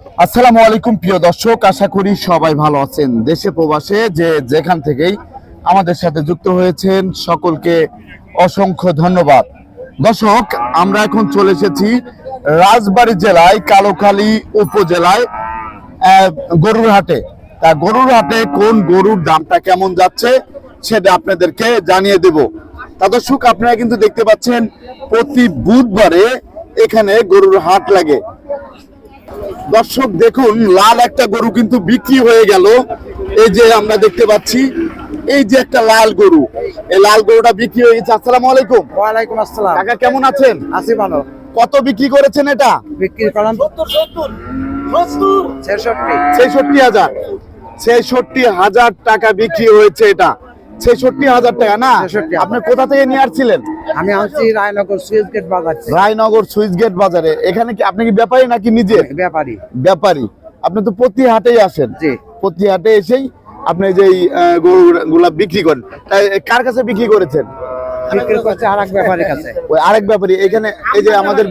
আসসালামু আলাইকুম প্রিয় দর্শক, আশা করি সবাই ভালো আছেন। দেশে প্রবাসে যে যেখান থেকেই আমাদের সাথে যুক্ত হয়েছেন সকলকে অসংখ্য ধন্যবাদ। দর্শক, আমরা এখন চলে এসেছি রাজবাড়ী জেলায় কালোখালী উপজেলায় গরুর হাটে। তা গরুর হাটে কোন গরুর দামটা কেমন যাচ্ছে সেটা আপনাদেরকে জানিয়ে দেব। তা দর্শক, আপনারা কিন্তু দেখতে পাচ্ছেন প্রতি বুধবারে এখানে গরুর হাট লাগে। দর্শক দেখুন, লাল একটা গরু কিন্তু বিক্রি হয়ে গেল। এই যে আমরা দেখতে পাচ্ছি, এই যে একটা লাল গরু, এই লাল গরুটা বিক্রি হয়ে গেছে। আসসালামু আলাইকুম। ওয়ালাইকুম আসসালাম। কাকা কেমন আছেন? আছি ভালো। কত বিক্রি করেছেন এটা? বিক্রি করলাম 66,000। 66,000 টাকা বিক্রি হয়েছে এটা। 66,000 টাকা না? 66,000 আপনি কোথা থেকে নিয়ে আসছিলেন? আমি আছি রায়নগর সুইচ গেট বাজার থেকে। রায়নগর সুইচ গেট বাজারে। এখানে কি আপনি কি ব্যাপারী নাকি নিজে? ব্যাপারী। ব্যাপারী। আপনি তো প্রতি হাটেই আসেন। জি। প্রতি হাটে এসেই আপনি যে গরুগুলা বিক্রি করেন, তাই কার কাছে বিক্রি করেছেন? বিক্রি করছে আরেক ব্যাপারীর কাছে। ওই আরেক ব্যাপারী। এখানে এই যে আমাদের